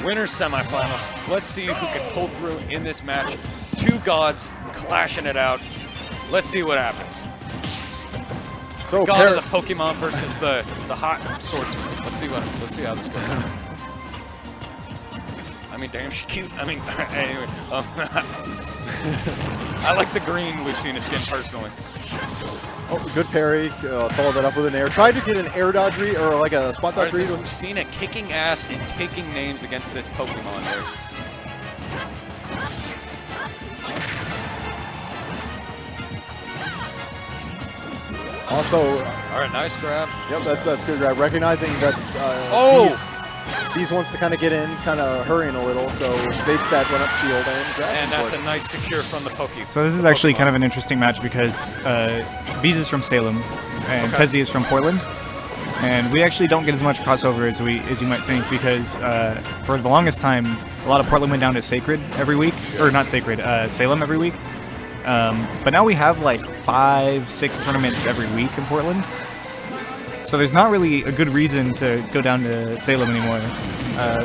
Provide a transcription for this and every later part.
winners semifinals. Let's see who can pull through in this match. Two gods clashing it out. Let's see what happens. So God of the Pokemon versus the hot swordsman. Let's see how this goes. I mean, damn, she cute. I mean, anyway. I like the green Lucina skin personally. Oh, good parry. Followed that up with an air. Tried to get an air dodge read or like a spot dodge read. Lucina kicking ass and taking names against this Pokemon here. Also, all right, nice grab. Yep, that's good grab. Recognizing that's Bees wants to kind of get in, kind of hurrying a little, so baits that run up shield and grab. And that's a nice secure from the Poke. So this is actually kind of an interesting match because Bees is from Salem and Tezii is from Portland, and we actually don't get as much crossover as you might think because for the longest time, a lot of Portland went down to Sacred every week, or not Sacred, Salem every week. But now we have like 5-6 tournaments every week in Portland. So there's not really a good reason to go down to Salem anymore.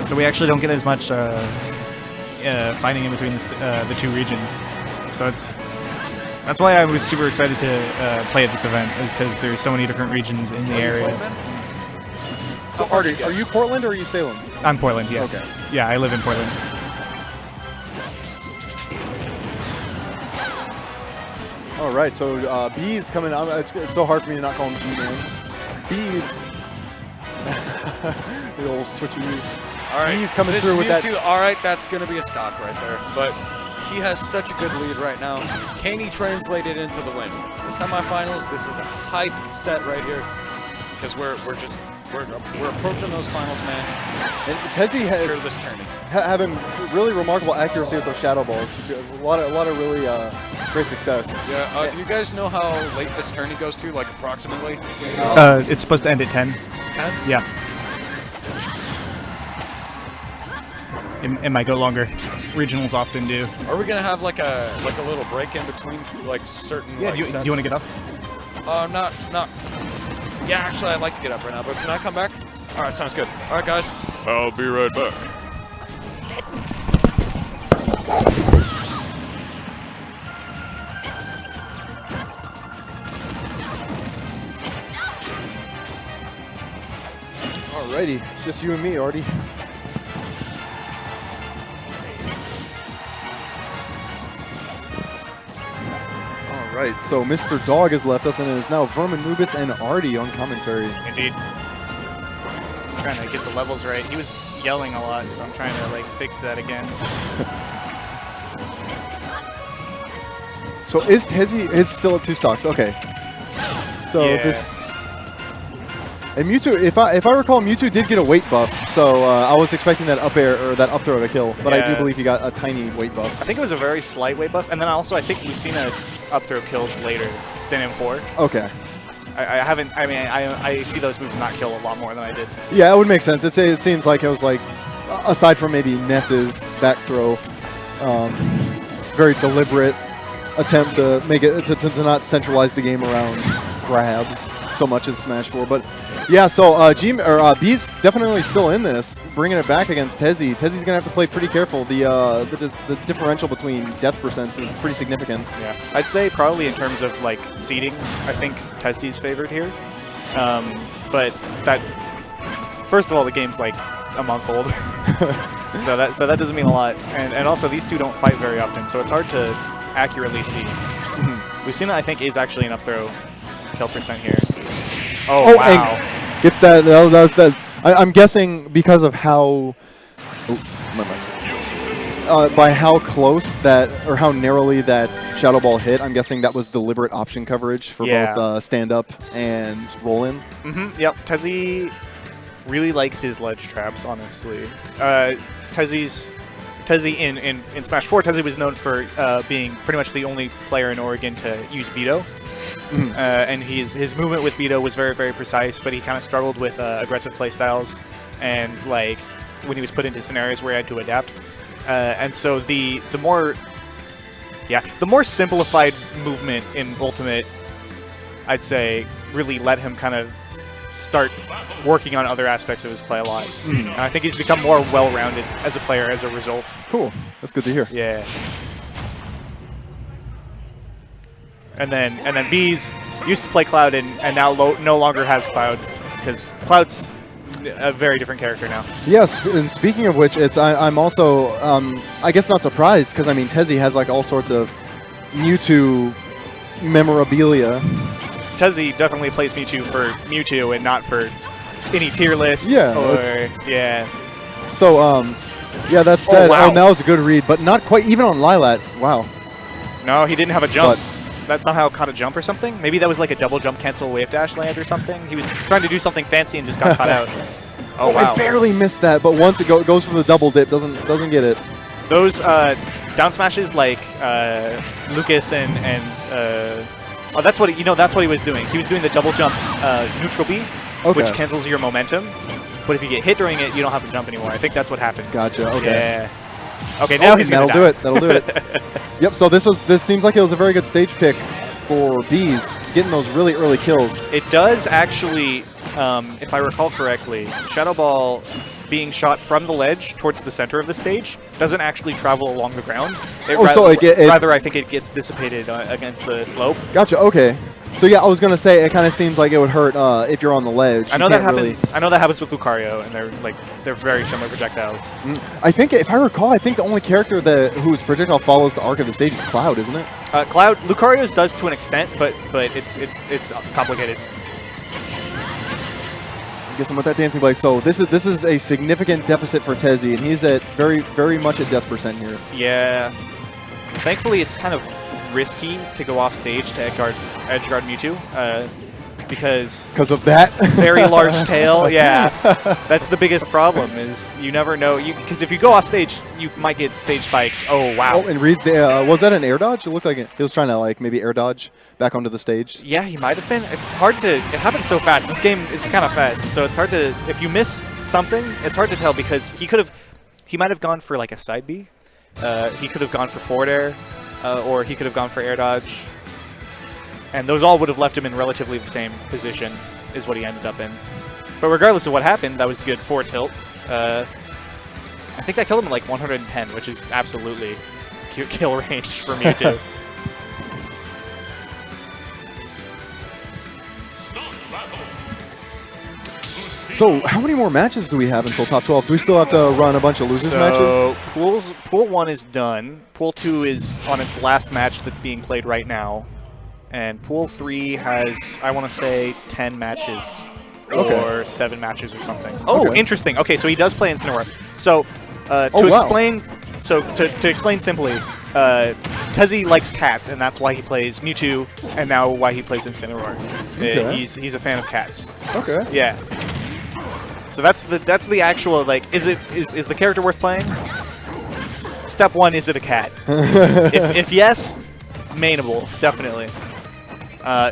So we actually don't get as much fighting in between the two regions. So that's why I was super excited to play at this event, is because there's so many different regions in the area. So Artie, are you Portland or are you Salem? I'm Portland, yeah. Okay. Yeah, I live in Portland. All right, so Bees coming out. It's so hard for me to not call him G-Man. Bees. The old switchy. All right, Bees coming through with that. All right, that's going to be a stop right there. But he has such a good lead right now. Can he translate it into the win? The semifinals, this is a hype set right here because we're approaching those finals, man. And Tezii having really remarkable accuracy with those shadow balls. A lot of really great success. Yeah. Do you guys know how late this tourney goes to, like approximately? It's supposed to end at 10. 10? Yeah. It might go longer. Regionals often do. Are we gonna have like a little break in between like certain? Yeah. Like, Do you want to get up? Not. Yeah, actually, I'd like to get up right now, but can I come back? All right, sounds good. All right, guys. I'll be right back. Alrighty, it's just you and me, Artie. Alright, so Mr. Dog has left us, and it is now Vermin Mubis and Artie on commentary. Indeed. I'm trying to get the levels right. He was yelling a lot, so I'm trying to like fix that again. So is Tezii is still at 2 stocks? Okay. So yeah. this. And Mewtwo, if I recall, Mewtwo did get a weight buff, so I was expecting that up air or that up throw to kill, but I do believe he got a tiny weight buff. I think it was a very slight weight buff, and then also I think Lucina up throw kills later than M4. Okay. I see those moves not kill a lot more than I did. Yeah, it would make sense. It seems like it was like, aside from maybe Ness's back throw, very deliberate attempt to make it to not centralize the game around grabs so much as Smash 4. But yeah, so B's definitely still in this, bringing it back against Tezii. Tezii's gonna have to play pretty careful. The differential between death percents is pretty significant. Yeah, I'd say probably in terms of like seeding, I think Tezii's favored here. But that, first of all, the game's like a month old, so that doesn't mean a lot. And also these two don't fight very often, so it's hard to accurately see. Lucina, I think, is actually an up throw kill percent here. Oh wow! And gets that. I'm guessing because of how. Oh, my mic's by how close that, or how narrowly that Shadow Ball hit, I'm guessing that was deliberate option coverage for both stand up and roll in. Yep. Tezii really likes his ledge traps, honestly. Tezii in Smash 4, Tezii was known for being pretty much the only player in Oregon to use Beto. And his movement with Beto was very, very precise, but he kind of struggled with aggressive playstyles and like when he was put into scenarios where he had to adapt. And so the more simplified movement in Ultimate, I'd say, really let him kind of start working on other aspects of his play a lot. And I think he's become more well-rounded as a player as a result. Cool. That's good to hear. Yeah. And then Bees used to play Cloud and now no longer has Cloud because Cloud's a very different character now. Yes, and speaking of which, I'm also I guess not surprised because I mean Tezii has like all sorts of Mewtwo memorabilia. Tezii definitely plays Mewtwo for Mewtwo and not for any tier list. Yeah. So yeah, that said, wow. that was a good read, but not quite even on Lilat. Wow. No, he didn't have a jump. That somehow caught a jump or something? Maybe that was like a double jump cancel wave dash land or something? He was trying to do something fancy and just got caught out. Oh, wow. I barely missed that, but once it goes for the double dip, doesn't get it. Those down smashes like Lucas and oh, that's what he was doing. He was doing the double jump neutral B, which cancels your momentum. But if you get hit during it, you don't have to jump anymore. I think that's what happened. Gotcha. Okay. Yeah. Okay, now he's gonna die. That'll do it. Yep. So this seems like it was a very good stage pick for Bees, getting those really early kills. It does actually, if I recall correctly, Shadow Ball being shot from the ledge towards the center of the stage doesn't actually travel along the ground. Rather, I think it gets dissipated against the slope. Gotcha. Okay. So yeah, I was gonna say it kind of seems like it would hurt if you're on the ledge. I know that happens. I know that happens with Lucario, and they're very similar projectiles. I think if I recall, I think the only character whose projectile follows the arc of the stage is Cloud, isn't it? Cloud, Lucario's does to an extent, but it's complicated. Gets him with that dancing blade. So this is a significant deficit for Tezii, and he's at very much at death percent here. Yeah. Thankfully, it's kind of risky to go off stage to edge guard Mewtwo because of that very large tail. Yeah, that's the biggest problem. Is you never know because if you go off stage, you might get stage spiked. Oh wow! Oh, and reads the was that an air dodge? It looked like he was trying to like maybe air dodge back onto the stage. Yeah, he might have been. It's hard to. It happens so fast. This game is kind of fast, so it's hard to. If you miss something, it's hard to tell because he might have gone for like a side B. He could have gone for forward air. Or he could have gone for air dodge. And those all would have left him in relatively the same position is what he ended up in. But regardless of what happened, that was good forward tilt. I think that killed him at like 110, which is absolutely kill range for Mewtwo. So how many more matches do we have until top 12? Do we still have to run a bunch of losers matches? Pool 1 is done. Pool 2 is on its last match that's being played right now. And Pool 3 has, I want to say, 10 matches. Or 7 matches or something. Oh, interesting. Okay, so he does play Incineroar. So to explain simply, Tezii likes cats, and that's why he plays Mewtwo, and now why he plays Incineroar. Okay. He's a fan of cats. Okay. Yeah. So that's the actual like is the character worth playing? Step 1, is it a cat? if yes, mainable, definitely.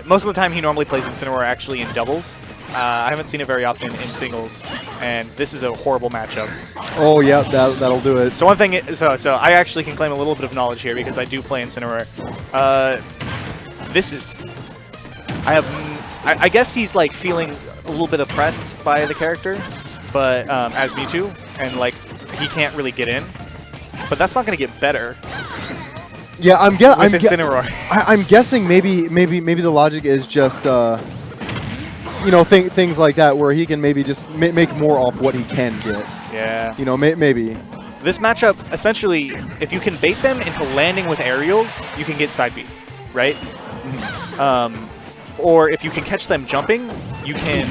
Most of the time he normally plays Incineroar actually in doubles. I haven't seen it very often in singles, and this is a horrible matchup. Oh yeah, that'll do it. So one thing, so I actually can claim a little bit of knowledge here because I do play Incineroar. I guess he's like feeling a little bit oppressed by the character, but as Mewtwo, and like he can't really get in. But that's not going to get better. Yeah, I'm guessing maybe the logic is just things like that where he can maybe just make more off what he can get. Yeah. Maybe. This matchup, essentially, if you can bait them into landing with aerials, you can get side B, right? Or if you can catch them jumping, you can.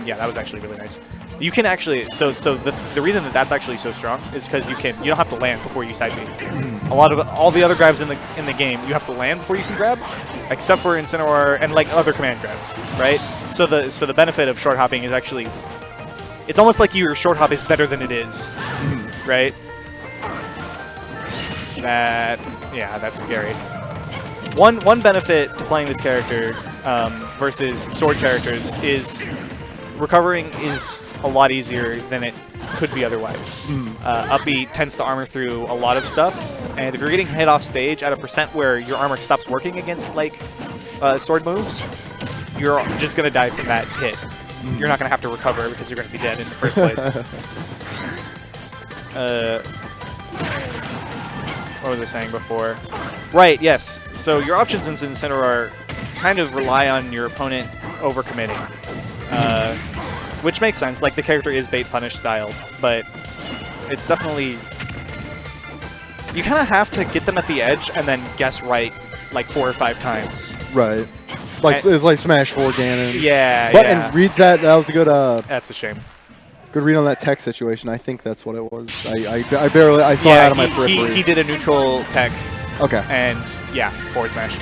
Yeah, that was actually really nice. You can actually. So the reason that that's actually so strong is because you don't have to land before you side B. A lot of all the other grabs in the game, you have to land before you can grab, except for Incineroar and like other command grabs, right? So the benefit of short hopping is actually, it's almost like your short hop is better than it is, right? That's scary. One benefit to playing this character versus sword characters is recovering is a lot easier than it could be otherwise. Up B tends to armor through a lot of stuff, and if you're getting hit off stage at a percent where your armor stops working against like sword moves, you're just gonna die from that hit. you're not going to have to recover because you're going to be dead in the first place. What was I saying before? Right, yes. So your options in Incineroar kind of rely on your opponent overcommitting, which makes sense. Like, the character is bait punish style, but it's definitely... You kind of have to get them at the edge and then guess right like 4 or 5 times. Right. Like it's like Smash 4 Ganon. Yeah, but, yeah. And reads that. That was a good. That's a shame. Good read on that tech situation. I think that's what it was. I barely saw it out of my periphery. He did a neutral tech. Okay. And yeah, forward smash.